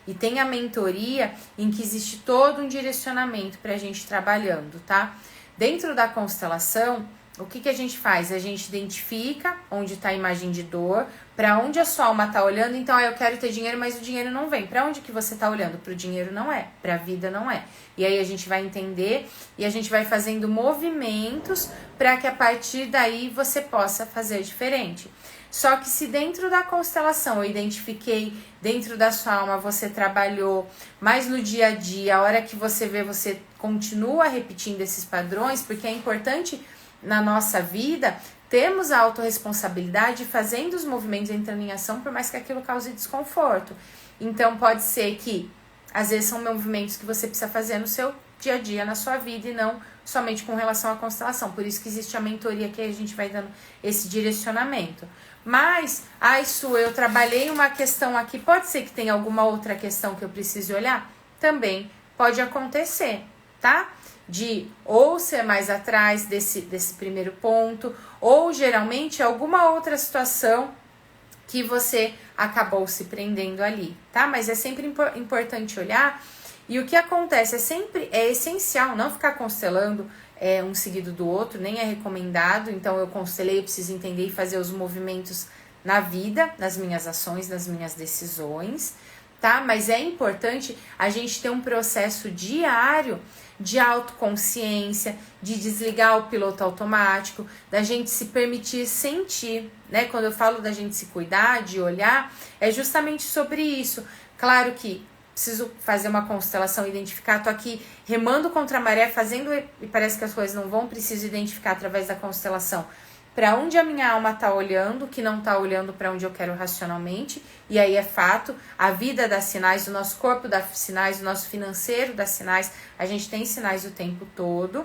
E tem a mentoria, em que existe todo um direcionamento para a gente trabalhando, tá? Dentro da constelação, o que a gente faz? A gente identifica onde está a imagem de dor, para onde a sua alma está olhando. Então, eu quero ter dinheiro, mas o dinheiro não vem. Para onde que você está olhando? Para o dinheiro não é, para a vida não é. E aí a gente vai entender e a gente vai fazendo movimentos para que a partir daí você possa fazer diferente. Só que se dentro da constelação eu identifiquei, dentro da sua alma você trabalhou, mas no dia a dia, a hora que você vê, você continua repetindo esses padrões, porque é importante na nossa vida termos a autorresponsabilidade fazendo os movimentos entrando em ação, por mais que aquilo cause desconforto. Então pode ser que, às vezes, são movimentos que você precisa fazer no seu dia a dia, na sua vida, e não somente com relação à constelação. Por isso que existe a mentoria, que a gente vai dando esse direcionamento. Mas, eu trabalhei uma questão aqui, pode ser que tenha alguma outra questão que eu precise olhar? Também pode acontecer, tá? De ou ser mais atrás desse primeiro ponto, ou geralmente alguma outra situação que você acabou se prendendo ali, tá? Mas é sempre importante olhar. E o que acontece é essencial não ficar constelando um seguido do outro, nem é recomendado. Então eu constelei, eu preciso entender e fazer os movimentos na vida, nas minhas ações, nas minhas decisões, tá? Mas é importante a gente ter um processo diário de autoconsciência, de desligar o piloto automático, da gente se permitir sentir, né? Quando eu falo da gente se cuidar, de olhar, é justamente sobre isso. Claro que preciso fazer uma constelação, identificar, tô aqui remando contra a maré, fazendo e parece que as coisas não vão, preciso identificar através da constelação para onde a minha alma tá olhando, que não tá olhando para onde eu quero racionalmente, e aí é fato, a vida dá sinais, o nosso corpo dá sinais, o nosso financeiro dá sinais, a gente tem sinais o tempo todo.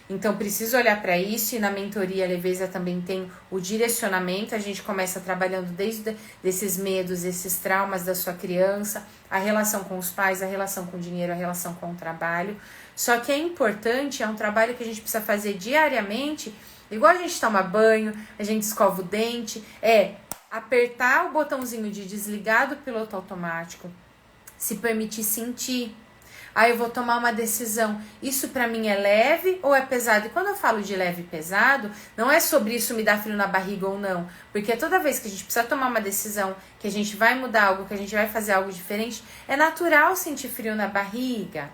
Então, preciso olhar para isso, e na mentoria Leveza também tem o direcionamento. A gente começa trabalhando desde esses medos, esses traumas da sua criança, a relação com os pais, a relação com o dinheiro, a relação com o trabalho. Só que é importante, é um trabalho que a gente precisa fazer diariamente, igual a gente toma banho, a gente escova o dente, apertar o botãozinho de desligar do piloto automático, se permitir sentir. Aí eu vou tomar uma decisão, isso pra mim é leve ou é pesado? E quando eu falo de leve e pesado, não é sobre isso me dar frio na barriga ou não. Porque toda vez que a gente precisa tomar uma decisão, que a gente vai mudar algo, que a gente vai fazer algo diferente, é natural sentir frio na barriga.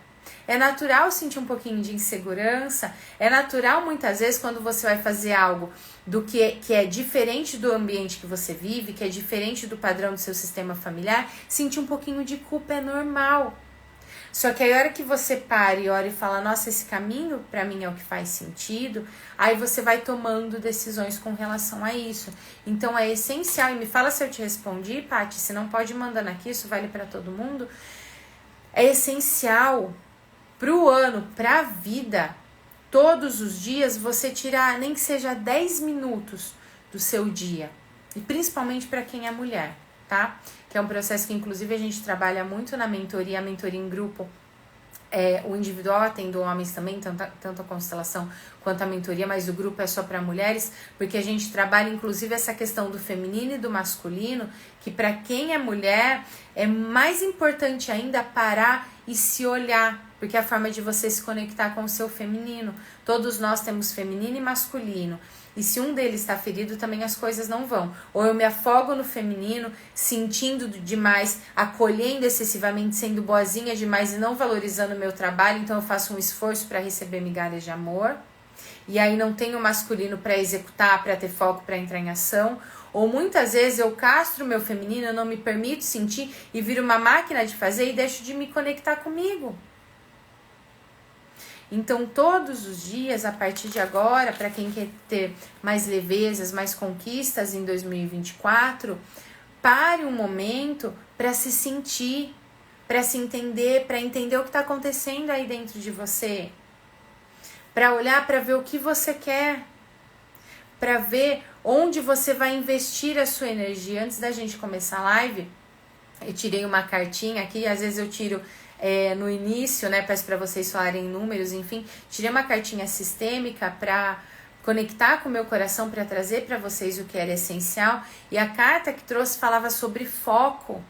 É natural sentir um pouquinho de insegurança. É natural muitas vezes quando você vai fazer algo que é diferente do ambiente que você vive, que é diferente do padrão do seu sistema familiar, sentir um pouquinho de culpa é normal. Só que aí a hora que você para e olha e fala, nossa, esse caminho pra mim é o que faz sentido, aí você vai tomando decisões com relação a isso. Então é essencial, e me fala se eu te respondi, Paty, se não pode ir mandando aqui, isso vale pra todo mundo. É essencial pro ano, pra vida, todos os dias você tirar nem que seja 10 minutos do seu dia. E principalmente pra quem é mulher, tá? Que é um processo que inclusive a gente trabalha muito na mentoria, a mentoria em grupo o individual atendo homens também, tanto a constelação quanto a mentoria, mas o grupo é só para mulheres, porque a gente trabalha inclusive essa questão do feminino e do masculino, que para quem é mulher é mais importante ainda parar e se olhar, porque é a forma de você se conectar com o seu feminino. Todos nós temos feminino e masculino. E se um deles está ferido, também as coisas não vão. Ou eu me afogo no feminino, sentindo demais, acolhendo excessivamente, sendo boazinha demais e não valorizando o meu trabalho, então eu faço um esforço para receber migalhas de amor. E aí não tenho masculino para executar, para ter foco, para entrar em ação. Ou muitas vezes eu castro o meu feminino, eu não me permito sentir e viro uma máquina de fazer e deixo de me conectar comigo. Então, todos os dias, a partir de agora, para quem quer ter mais levezas, mais conquistas em 2024, pare um momento para se sentir, para se entender, para entender o que está acontecendo aí dentro de você, para olhar, para ver o que você quer, para ver onde você vai investir a sua energia. Antes da gente começar a live, eu tirei uma cartinha aqui, às vezes eu tiro no início, né, peço para vocês falarem números, enfim, tirei uma cartinha sistêmica para conectar com o meu coração, para trazer para vocês o que era essencial, e a carta que trouxe falava sobre foco.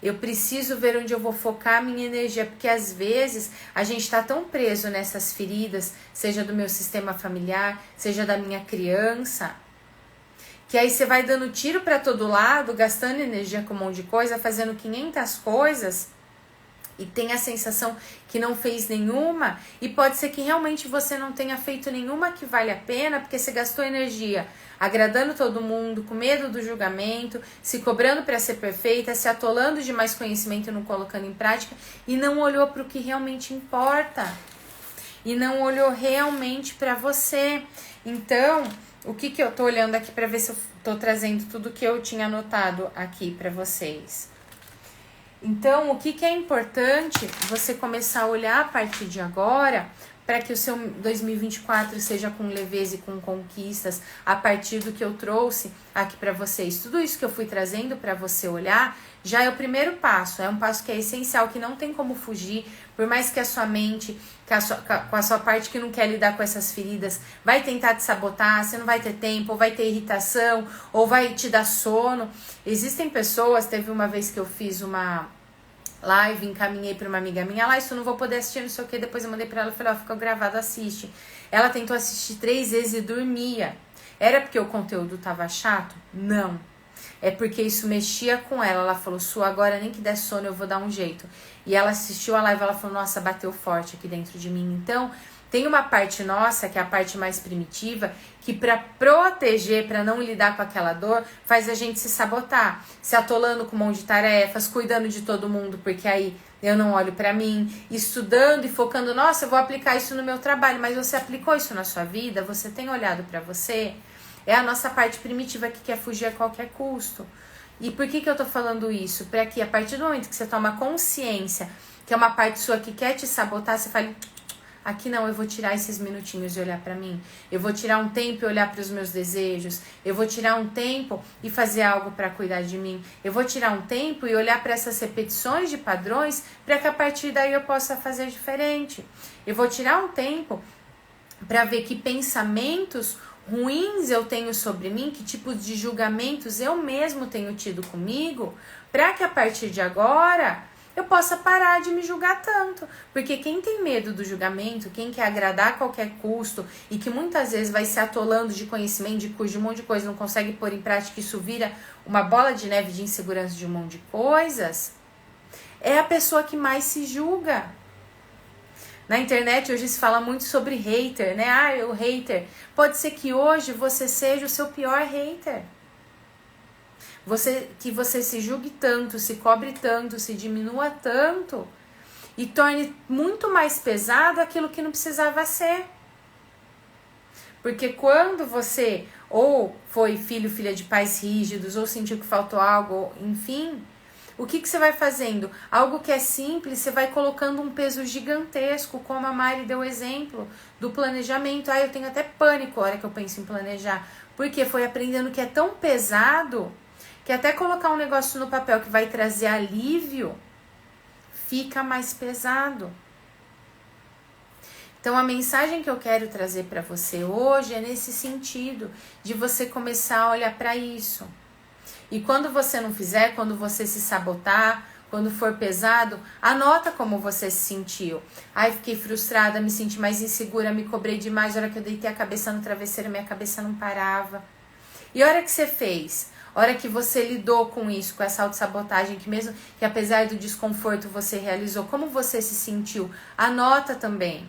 Eu preciso ver onde eu vou focar a minha energia, porque às vezes a gente está tão preso nessas feridas, seja do meu sistema familiar, seja da minha criança, que aí você vai dando tiro para todo lado, gastando energia com um monte de coisa, fazendo 500 coisas, e tem a sensação que não fez nenhuma, e pode ser que realmente você não tenha feito nenhuma que vale a pena, porque você gastou energia agradando todo mundo, com medo do julgamento, se cobrando para ser perfeita, se atolando de mais conhecimento e não colocando em prática, e não olhou para o que realmente importa, e não olhou realmente para você. Então, o que eu tô olhando aqui para ver se eu tô trazendo tudo que eu tinha anotado aqui para vocês. Então, o que é importante você começar a olhar a partir de agora, para que o seu 2024 seja com leveza e com conquistas, a partir do que eu trouxe aqui para vocês. Tudo isso que eu fui trazendo para você olhar, já é o primeiro passo, é um passo que é essencial, que não tem como fugir, por mais que a sua mente, com a sua parte que não quer lidar com essas feridas, vai tentar te sabotar, você não vai ter tempo, ou vai ter irritação, ou vai te dar sono. Existem pessoas, teve uma vez que eu fiz uma live, encaminhei para uma amiga minha, isso eu não vou poder assistir, não sei o que, depois eu mandei para ela, falei, ficou gravado, assiste. Ela tentou assistir 3 vezes e dormia. Era porque o conteúdo tava chato? Não. É porque isso mexia com ela. Ela falou, Su, agora nem que der sono eu vou dar um jeito. E ela assistiu a live, ela falou, nossa, bateu forte aqui dentro de mim. Então, tem uma parte nossa, que é a parte mais primitiva, que para proteger, para não lidar com aquela dor, faz a gente se sabotar, se atolando com um monte de tarefas, cuidando de todo mundo, porque aí eu não olho para mim, estudando e focando, nossa, eu vou aplicar isso no meu trabalho, mas você aplicou isso na sua vida? Você tem olhado para você? É a nossa parte primitiva que quer fugir a qualquer custo. E por que eu tô falando isso? Para que a partir do momento que você toma consciência que é uma parte sua que quer te sabotar, você fale, aqui não, eu vou tirar esses minutinhos e olhar para mim. Eu vou tirar um tempo e olhar para os meus desejos. Eu vou tirar um tempo e fazer algo para cuidar de mim. Eu vou tirar um tempo e olhar para essas repetições de padrões para que a partir daí eu possa fazer diferente. Eu vou tirar um tempo para ver que pensamentos ruins eu tenho sobre mim, que tipos de julgamentos eu mesmo tenho tido comigo, para que a partir de agora eu possa parar de me julgar tanto. Porque quem tem medo do julgamento, quem quer agradar a qualquer custo e que muitas vezes vai se atolando de conhecimento, de curso, de um monte de coisa, não consegue pôr em prática, isso vira uma bola de neve de insegurança de um monte de coisas, é a pessoa que mais se julga. Na internet hoje se fala muito sobre hater, né? O hater. Pode ser que hoje você seja o seu pior hater. Que você se julgue tanto, se cobre tanto, se diminua tanto e torne muito mais pesado aquilo que não precisava ser. Porque quando você ou foi filho, filha de pais rígidos, ou sentiu que faltou algo, enfim, o que você vai fazendo? Algo que é simples, você vai colocando um peso gigantesco, como a Mari deu o exemplo do planejamento. Eu tenho até pânico a hora que eu penso em planejar, porque foi aprendendo que é tão pesado que até colocar um negócio no papel que vai trazer alívio fica mais pesado. Então a mensagem que eu quero trazer para você hoje é nesse sentido, de você começar a olhar para isso. E quando você não fizer, quando você se sabotar, quando for pesado, anota como você se sentiu. Ai, fiquei frustrada, me senti mais insegura, me cobrei demais, a hora que eu deitei a cabeça no travesseiro, minha cabeça não parava. E a hora que você fez? A hora que você lidou com isso, com essa autossabotagem, que mesmo que apesar do desconforto você realizou, como você se sentiu? Anota também.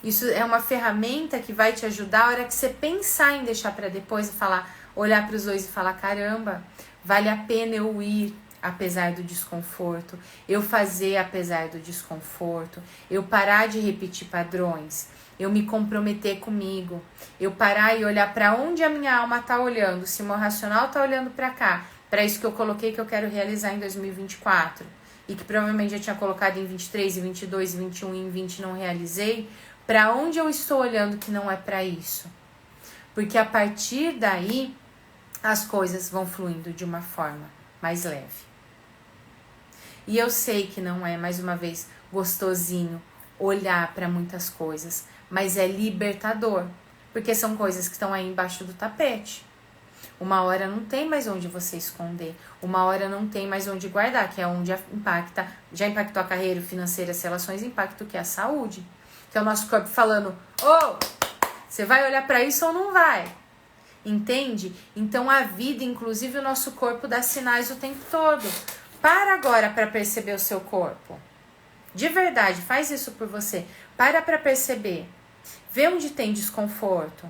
Isso é uma ferramenta que vai te ajudar a hora que você pensar em deixar para depois e falar, olhar para os dois e falar, caramba, vale a pena eu ir apesar do desconforto, eu fazer apesar do desconforto, eu parar de repetir padrões, eu me comprometer comigo, eu parar e olhar para onde a minha alma está olhando, se o meu racional está olhando para cá, para isso que eu coloquei que eu quero realizar em 2024 e que provavelmente já tinha colocado em 23, 22, 21 e em 20 não realizei, para onde eu estou olhando que não é para isso? Porque a partir daí as coisas vão fluindo de uma forma mais leve. E eu sei que não é, mais uma vez, gostosinho olhar para muitas coisas, mas é libertador, porque são coisas que estão aí embaixo do tapete. Uma hora não tem mais onde você esconder, uma hora não tem mais onde guardar, que é onde impacta, já impactou a carreira, financeira, as relações, impacta o que é a saúde. Que é o nosso corpo falando, você vai olhar para isso ou não vai? Entende? Então a vida, inclusive o nosso corpo, dá sinais o tempo todo. Para agora para perceber o seu corpo. De verdade, faz isso por você. Para perceber. Vê onde tem desconforto.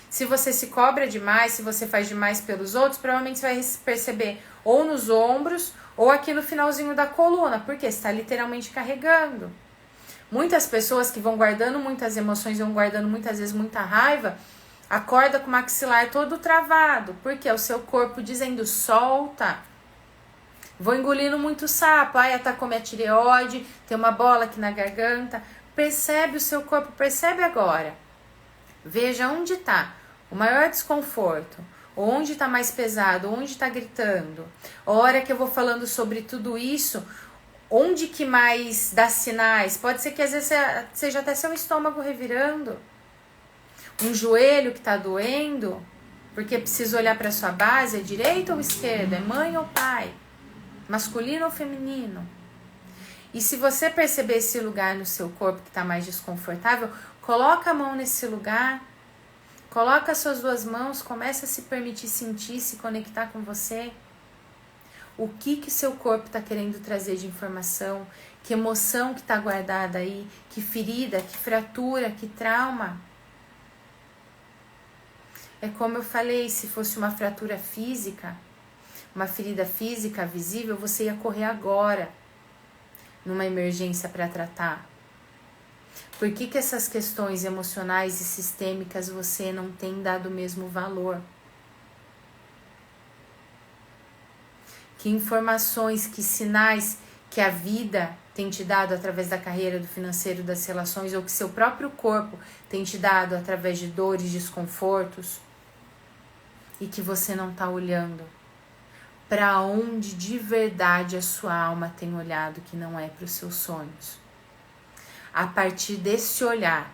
Se você se cobra demais, se você faz demais pelos outros, provavelmente você vai perceber ou nos ombros ou aqui no finalzinho da coluna, porque você está literalmente carregando. Muitas pessoas que vão guardando muitas emoções, vão guardando muitas vezes muita raiva, acorda com o maxilar todo travado, porque é o seu corpo dizendo, solta. Vou engolindo muito sapo, ai, atacou minha tireoide, tem uma bola aqui na garganta. Percebe o seu corpo, percebe agora. Veja onde está o maior desconforto, onde está mais pesado, onde está gritando. A hora que eu vou falando sobre tudo isso, onde que mais dá sinais? Pode ser que às vezes seja até seu estômago revirando. Um joelho que está doendo, porque precisa olhar para sua base, é direita ou esquerda? É mãe ou pai? Masculino ou feminino? E se você perceber esse lugar no seu corpo que está mais desconfortável, coloca a mão nesse lugar, coloca as suas duas mãos, começa a se permitir sentir, se conectar com você. O que seu corpo está querendo trazer de informação, que emoção que está guardada aí, que ferida, que fratura, que trauma. É como eu falei, se fosse uma fratura física, uma ferida física visível, você ia correr agora, numa emergência para tratar. Por que essas questões emocionais e sistêmicas você não tem dado o mesmo valor? Que informações, que sinais que a vida tem te dado através da carreira, do financeiro, das relações, ou que seu próprio corpo tem te dado através de dores, desconfortos, e que você não está olhando para onde de verdade a sua alma tem olhado, que não é para os seus sonhos. A partir desse olhar,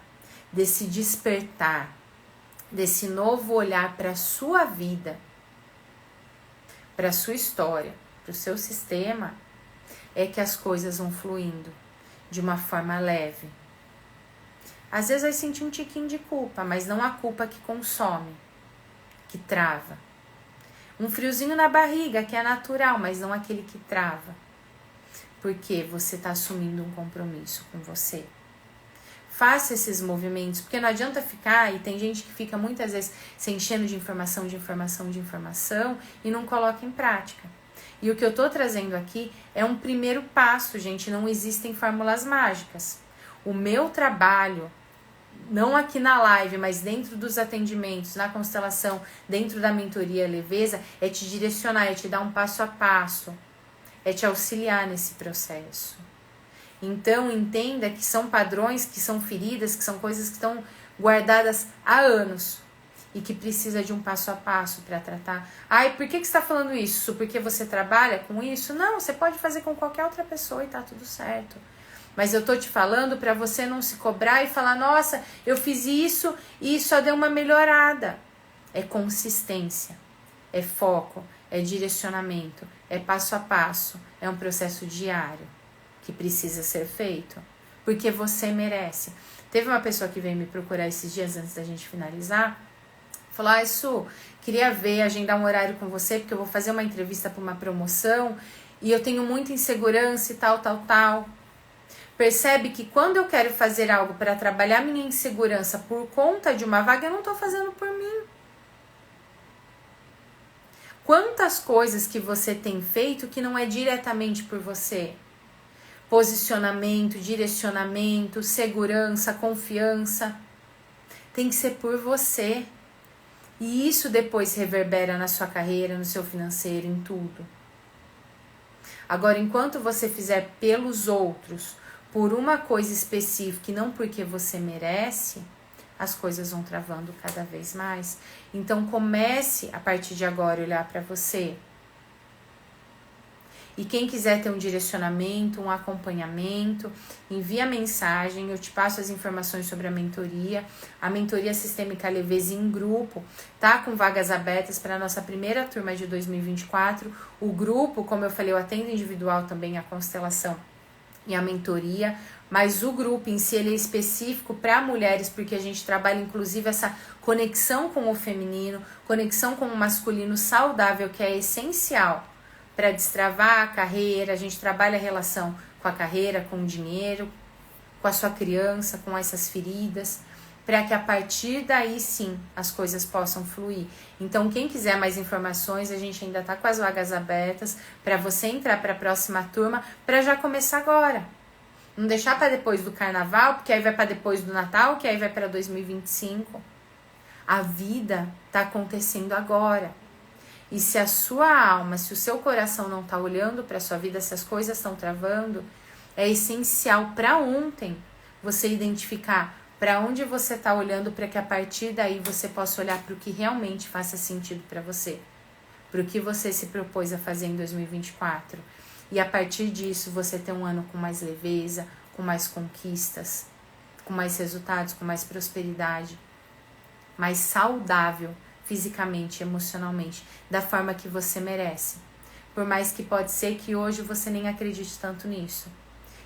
desse despertar, desse novo olhar para a sua vida, para a sua história, para o seu sistema, é que as coisas vão fluindo de uma forma leve. Às vezes vai sentir um tiquinho de culpa, mas não a culpa que consome, que trava. Um friozinho na barriga, que é natural, mas não aquele que trava. Porque você está assumindo um compromisso com você. Faça esses movimentos, porque não adianta ficar, e tem gente que fica muitas vezes se enchendo de informação e não coloca em prática. E o que eu tô trazendo aqui é um primeiro passo, gente, não existem fórmulas mágicas. O meu trabalho, não aqui na live, mas dentro dos atendimentos, na constelação, dentro da mentoria Leveza, é te direcionar, é te dar um passo a passo, é te auxiliar nesse processo. Então, entenda que são padrões, que são feridas, que são coisas que estão guardadas há anos e que precisa de um passo a passo para tratar. Ai, por que você está falando isso? Porque você trabalha com isso? Não, você pode fazer com qualquer outra pessoa e tá tudo certo. Mas eu tô te falando para você não se cobrar e falar, nossa, eu fiz isso e só deu uma melhorada. É consistência, é foco, é direcionamento, é passo a passo, é um processo diário que precisa ser feito, porque você merece. Teve uma pessoa que veio me procurar esses dias antes da gente finalizar, falou, ai Su, queria agendar um horário com você, porque eu vou fazer uma entrevista para uma promoção e eu tenho muita insegurança e tal. Percebe que quando eu quero fazer algo para trabalhar minha insegurança por conta de uma vaga, eu não estou fazendo por mim. Quantas coisas que você tem feito que não é diretamente por você? Posicionamento, direcionamento, segurança, confiança. Tem que ser por você. E isso depois reverbera na sua carreira, no seu financeiro, em tudo. Agora, enquanto você fizer pelos outros, por uma coisa específica e não porque você merece, as coisas vão travando cada vez mais. Então comece a partir de agora a olhar para você. E quem quiser ter um direcionamento, um acompanhamento, envia mensagem, eu te passo as informações sobre a mentoria. A mentoria Sistêmica Leveza em grupo tá com vagas abertas para a nossa primeira turma de 2024. O grupo, como eu falei, eu atendo individual também a constelação e a mentoria, mas o grupo em si ele é específico para mulheres, porque a gente trabalha inclusive essa conexão com o feminino, conexão com o masculino saudável, que é essencial para destravar a carreira. A gente trabalha a relação com a carreira, com o dinheiro, com a sua criança, com essas feridas, para que a partir daí sim as coisas possam fluir. Então quem quiser mais informações, a gente ainda está com as vagas abertas para você entrar para a próxima turma, para já começar agora. Não deixar para depois do carnaval, porque aí vai para depois do Natal, que aí vai para 2025. A vida está acontecendo agora. E se a sua alma, se o seu coração não está olhando para a sua vida, se as coisas estão travando, é essencial para ontem você identificar para onde você está olhando, para que a partir daí você possa olhar para o que realmente faça sentido para você, para o que você se propôs a fazer em 2024. E a partir disso você ter um ano com mais leveza, com mais conquistas, com mais resultados, com mais prosperidade, mais saudável fisicamente, emocionalmente, da forma que você merece. Por mais que pode ser que hoje você nem acredite tanto nisso,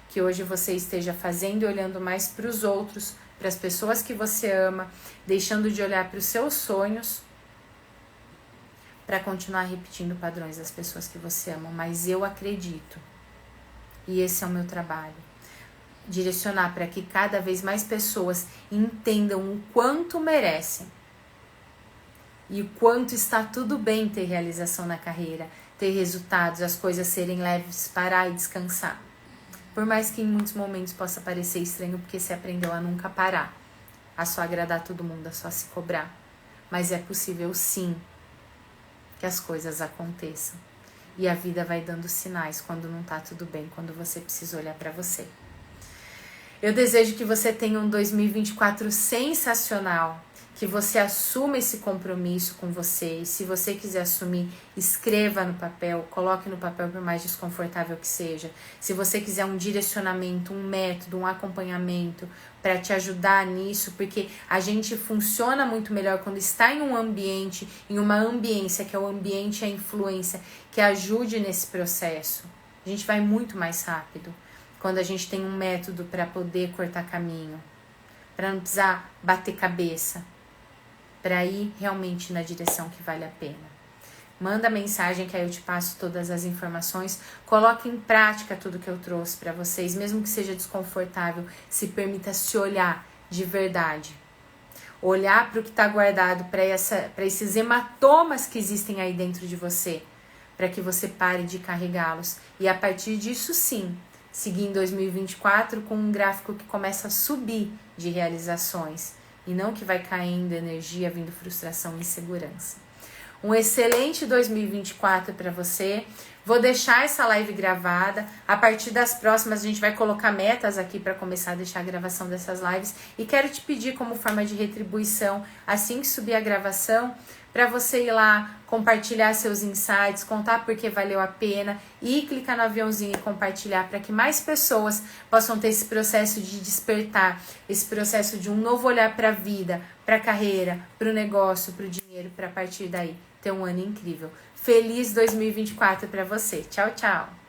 que hoje você esteja fazendo e olhando mais para os outros, para as pessoas que você ama, deixando de olhar para os seus sonhos, para continuar repetindo padrões das pessoas que você ama. Mas eu acredito, e esse é o meu trabalho, direcionar para que cada vez mais pessoas entendam o quanto merecem e o quanto está tudo bem ter realização na carreira, ter resultados, as coisas serem leves, parar e descansar. Por mais que em muitos momentos possa parecer estranho, porque você aprendeu a nunca parar, a só agradar todo mundo, a só se cobrar. Mas é possível sim que as coisas aconteçam. E a vida vai dando sinais quando não tá tudo bem, quando você precisa olhar para você. Eu desejo que você tenha um 2024 sensacional, que você assuma esse compromisso com você. E se você quiser assumir, escreva no papel, coloque no papel por mais desconfortável que seja. Se você quiser um direcionamento, um método, um acompanhamento para te ajudar nisso, porque a gente funciona muito melhor quando está em um ambiente, em uma ambiência, que é o ambiente e a influência, que ajude nesse processo. A gente vai muito mais rápido quando a gente tem um método para poder cortar caminho, para não precisar bater cabeça, para ir realmente na direção que vale a pena. Manda mensagem que aí eu te passo todas as informações. Coloque em prática tudo que eu trouxe para vocês, mesmo que seja desconfortável. Se permita se olhar de verdade. Olhar para o que está guardado, para esses hematomas que existem aí dentro de você, para que você pare de carregá-los. E a partir disso, sim, seguir em 2024 com um gráfico que começa a subir de realizações. E não que vai caindo energia, vindo frustração e insegurança. Um excelente 2024 para você. Vou deixar essa live gravada. A partir das próximas, a gente vai colocar metas aqui para começar a deixar a gravação dessas lives. E quero te pedir, como forma de retribuição, assim que subir a gravação, para você ir lá, compartilhar seus insights, contar porque valeu a pena e clicar no aviãozinho e compartilhar para que mais pessoas possam ter esse processo de despertar, esse processo de um novo olhar para a vida, para a carreira, para o negócio, para o dinheiro, para a partir daí ter um ano incrível. Feliz 2024 para você. Tchau, tchau.